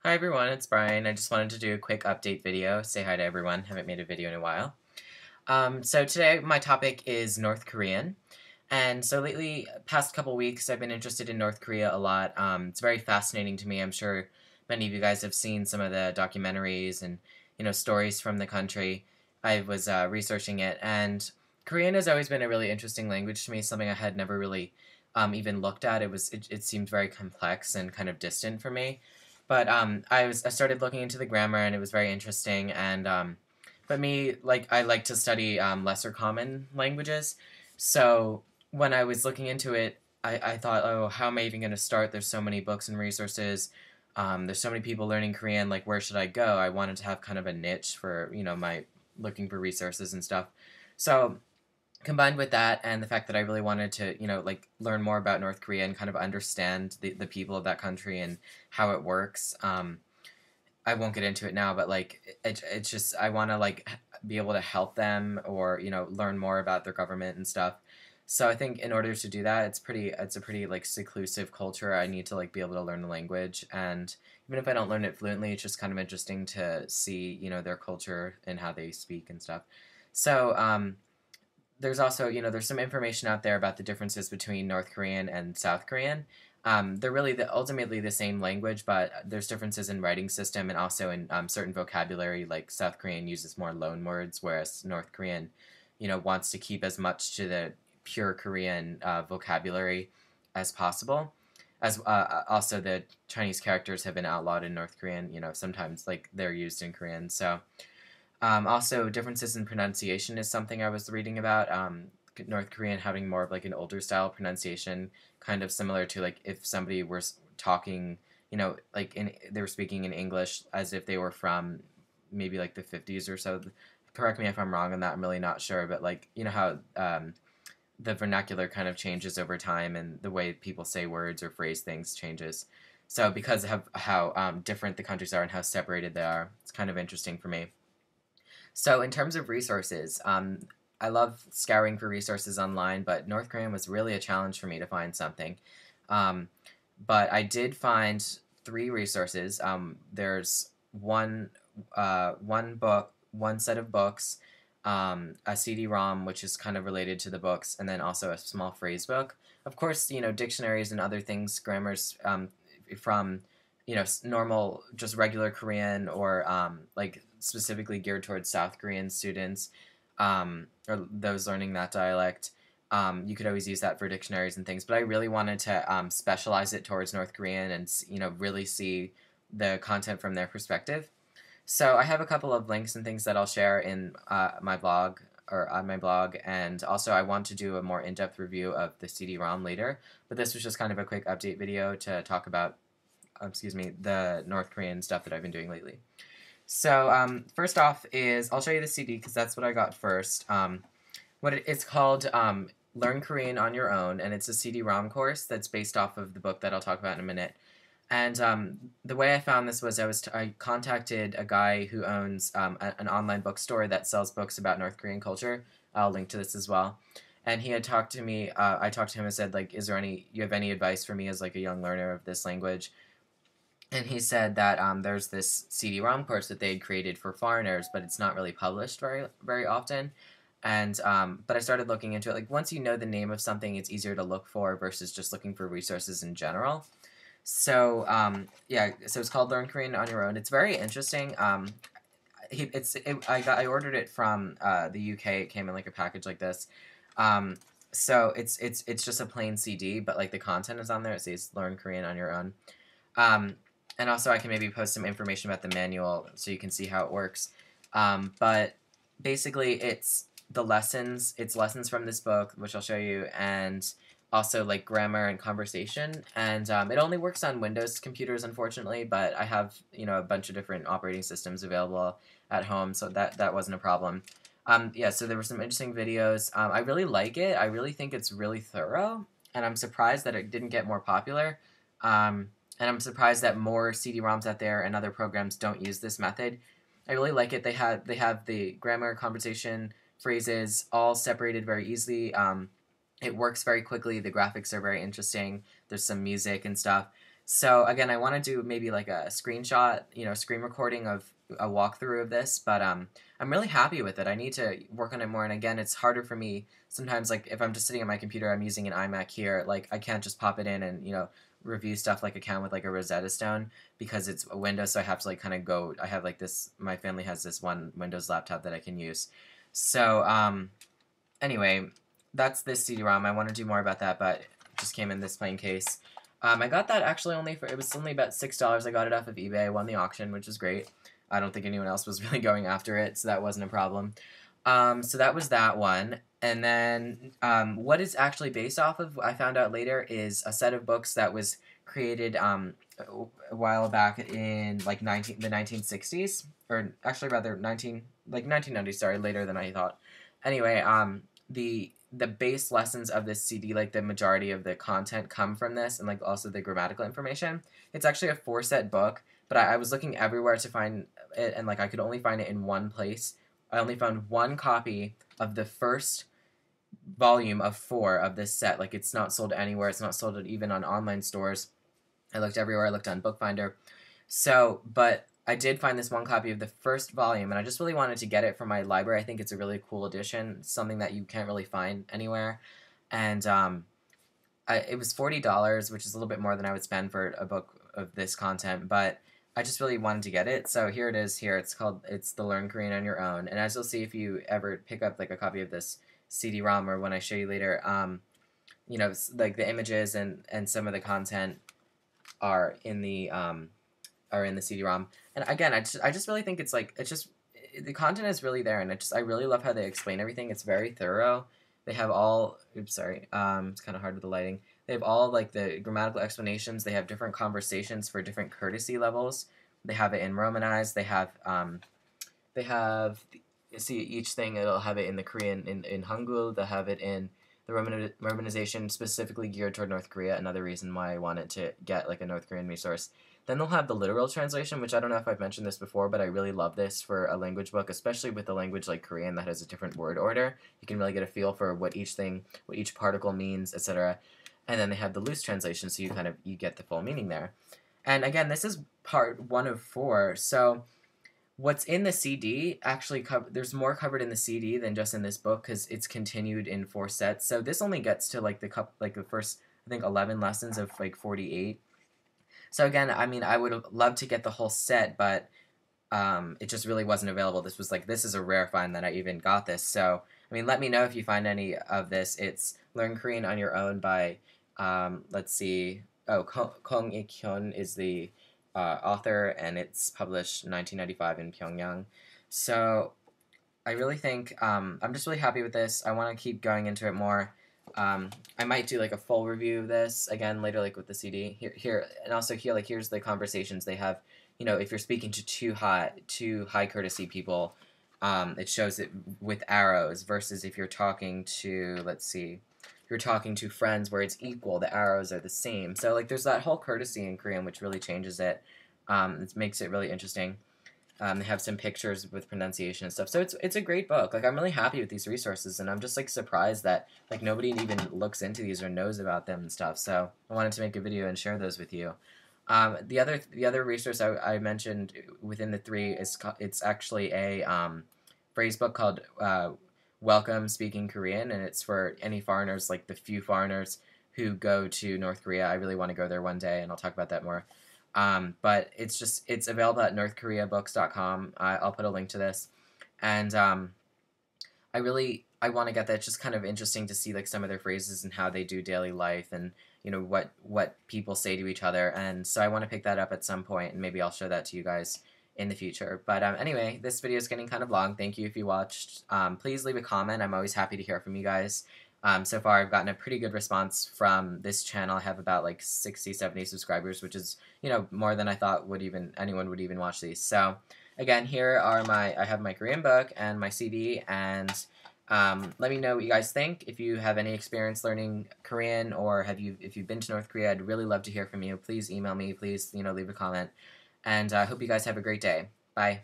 Hi everyone, it's Brian. I just wanted to do a quick update video, say hi to everyone. Haven't made a video in a while. So today my topic is North Korean. And so lately, past couple weeks, I've been interested in North Korea a lot. It's very fascinating to me. I'm sure many of you guys have seen some of the documentaries and stories from the country. I was researching it, and Korean has always been a really interesting language to me. Something I had never really even looked at. It seemed very complex and kind of distant for me. But I started looking into the grammar, and it was very interesting. And but me, like, I like to study lesser common languages. So when I was looking into it, I thought, oh, how am I even going to start? There's so many books and resources. There's so many people learning Korean. Like, where should I go? I wanted to have kind of a niche for my looking for resources and stuff. So combined with that and the fact that I really wanted to, like learn more about North Korea and kind of understand the people of that country and how it works. I won't get into it now, but like it's just I want to like be able to help them or learn more about their government and stuff. So I think in order to do that, it's a pretty like seclusive culture. I need to like be able to learn the language, and even if I don't learn it fluently, it's just kind of interesting to see their culture and how they speak and stuff. So there's also, there's some information out there about the differences between North Korean and South Korean. They're really ultimately the same language, but there's differences in writing system and also in certain vocabulary. Like South Korean uses more loan words, whereas North Korean, wants to keep as much to the pure Korean vocabulary as possible. As also the Chinese characters have been outlawed in North Korean. Sometimes like they're used in Korean. So also, differences in pronunciation is something I was reading about. North Korean having more of like an older style pronunciation, kind of similar to like if somebody were talking, like they were speaking in English as if they were from maybe like the 50s or so. Correct me if I'm wrong on that. I'm really not sure, but like how the vernacular kind of changes over time and the way people say words or phrase things changes. So because of how different the countries are and how separated they are, it's kind of interesting for me. So in terms of resources, I love scouring for resources online, but North Korean was really a challenge for me to find something. Um, but I did find three resources. There's one book, one set of books, a CD-ROM, which is kind of related to the books, and then also a small phrase book. Of course, dictionaries and other things, grammars from normal, just regular Korean or like specifically geared towards South Korean students or those learning that dialect. You could always use that for dictionaries and things, but I really wanted to specialize it towards North Korean and really see the content from their perspective. So I have a couple of links and things that I'll share in my blog or on my blog, and also I want to do a more in-depth review of the CD-ROM later. But this was just kind of a quick update video to talk about the North Korean stuff that I've been doing lately. So first off is I'll show you the CD because that's what I got first. It's called Learn Korean on Your Own, and it's a CD-ROM course that's based off of the book that I'll talk about in a minute. And the way I found this was I contacted a guy who owns an online bookstore that sells books about North Korean culture. I'll link to this as well. And he had talked to me. I talked to him and said, like, you have any advice for me as like a young learner of this language? And he said that there's this CD-ROM course that they had created for foreigners, but it's not really published very very often. And but I started looking into it. Like once you know the name of something, it's easier to look for versus just looking for resources in general. So yeah, so it's called Learn Korean on Your Own. It's very interesting. I ordered it from the UK. It came in like a package like this. So it's just a plain CD, but like the content is on there. It says Learn Korean on Your Own. And also I can maybe post some information about the manual so you can see how it works. But basically it's lessons from this book, which I'll show you, and also like grammar and conversation. And it only works on Windows computers, unfortunately, but I have, a bunch of different operating systems available at home, so that wasn't a problem. Yeah, so there were some interesting videos. I really like it. I really think it's really thorough, and I'm surprised that it didn't get more popular. And I'm surprised that more CD-ROMs out there and other programs don't use this method. I really like it. They have the grammar, conversation, phrases all separated very easily. It works very quickly. The graphics are very interesting. There's some music and stuff. So again, I want to do maybe like a screenshot, screen recording of a walkthrough of this, but I'm really happy with it. I need to work on it more, and again, it's harder for me sometimes. Like if I'm just sitting at my computer, I'm using an iMac here. Like I can't just pop it in and review stuff like I can with like a Rosetta Stone because it's a Windows, so I have to like kind of go. I have like this. My family has this one Windows laptop that I can use. So anyway, that's this CD-ROM. I want to do more about that, but it just came in this plain case. I got that actually it was only about $6. I got it off of eBay. I won the auction, which is great. I don't think anyone else was really going after it, so that wasn't a problem. So that was that one. And then what it's actually based off of, I found out later, is a set of books that was created a while back in like the 1960s, or actually rather 1990s. Sorry, later than I thought. Anyway, the base lessons of this CD, like the majority of the content come from this, and like also the grammatical information. It's actually a 4-set book, but I was looking everywhere to find it, and like I could only find it in one place. I only found one copy of the first volume of 4 of this set. Like it's not sold anywhere. It's not sold even on online stores. I looked everywhere. I looked on Bookfinder. So, but I did find this one copy of the first volume, and I just really wanted to get it from my library. I think it's a really cool edition, something that you can't really find anywhere. And it was $40, which is a little bit more than I would spend for a book of this content, but I just really wanted to get it. So here it is here. It's the Learn Korean on Your Own. And as you'll see if you ever pick up like a copy of this CD-ROM, or when I show you later, like the images and some of the content are in the CD-ROM. And again, I just really think the content is really there, and I really love how they explain everything. It's very thorough. They have all, oops, sorry, it's kind of hard with the lighting. They have all like the grammatical explanations. They have different conversations for different courtesy levels. They have it in Romanized. They have, you see each thing, it'll have it in the Korean, in Hangul. They'll have it in the Romanization specifically geared toward North Korea. Another reason why I wanted to get like a North Korean resource. Then they'll have the literal translation, which I don't know if I've mentioned this before, but I really love this for a language book, especially with a language like Korean that has a different word order. You can really get a feel for what each particle means, etc. And then they have the loose translation, so you get the full meaning there. And again, this is part 1 of 4, so what's in the CD actually there's more covered in the CD than just in this book because it's continued in 4 sets. So this only gets to like the first, I think, 11 lessons of like 48. So again, I mean, I would have loved to get the whole set, but it just really wasn't available. This is a rare find that I even got this. So, I mean, let me know if you find any of this. It's Learn Korean on Your Own by, let's see, Kong Ik-hyun is the author, and it's published in 1995 in Pyongyang. So, I really think, I'm just really happy with this. I want to keep going into it more. I might do like a full review of this again later, like with the CD here, and also here, like here's the conversations they have. If you're speaking to two high courtesy people, it shows it with arrows versus if you're talking to, let's see, if you're talking to friends where it's equal, the arrows are the same. So like there's that whole courtesy in Korean which really changes it. It makes it really interesting. They have some pictures with pronunciation and stuff. So it's a great book. Like I'm really happy with these resources, and I'm just like surprised that like nobody even looks into these or knows about them and stuff. So I wanted to make a video and share those with you. The other resource I mentioned within the 3 is it's actually a phrase book called Welcome Speaking Korean, and it's for any foreigners, like the few foreigners who go to North Korea. I really want to go there one day, and I'll talk about that more. But it's available at northkoreabooks.com. I'll put a link to this, and I want to get that. It's just kind of interesting to see like some of their phrases and how they do daily life, and what people say to each other. And so I want to pick that up at some point, and maybe I'll show that to you guys in the future. But anyway, this video is getting kind of long. Thank you if you watched. Please leave a comment. I'm always happy to hear from you guys. So far, I've gotten a pretty good response from this channel. I have about like 60, 70 subscribers, which is, more than I thought anyone would even watch these. So again, here are I have my Korean book and my CD, and let me know what you guys think. If you have any experience learning Korean, or if you've been to North Korea, I'd really love to hear from you. Please email me, please, leave a comment. And I hope you guys have a great day. Bye.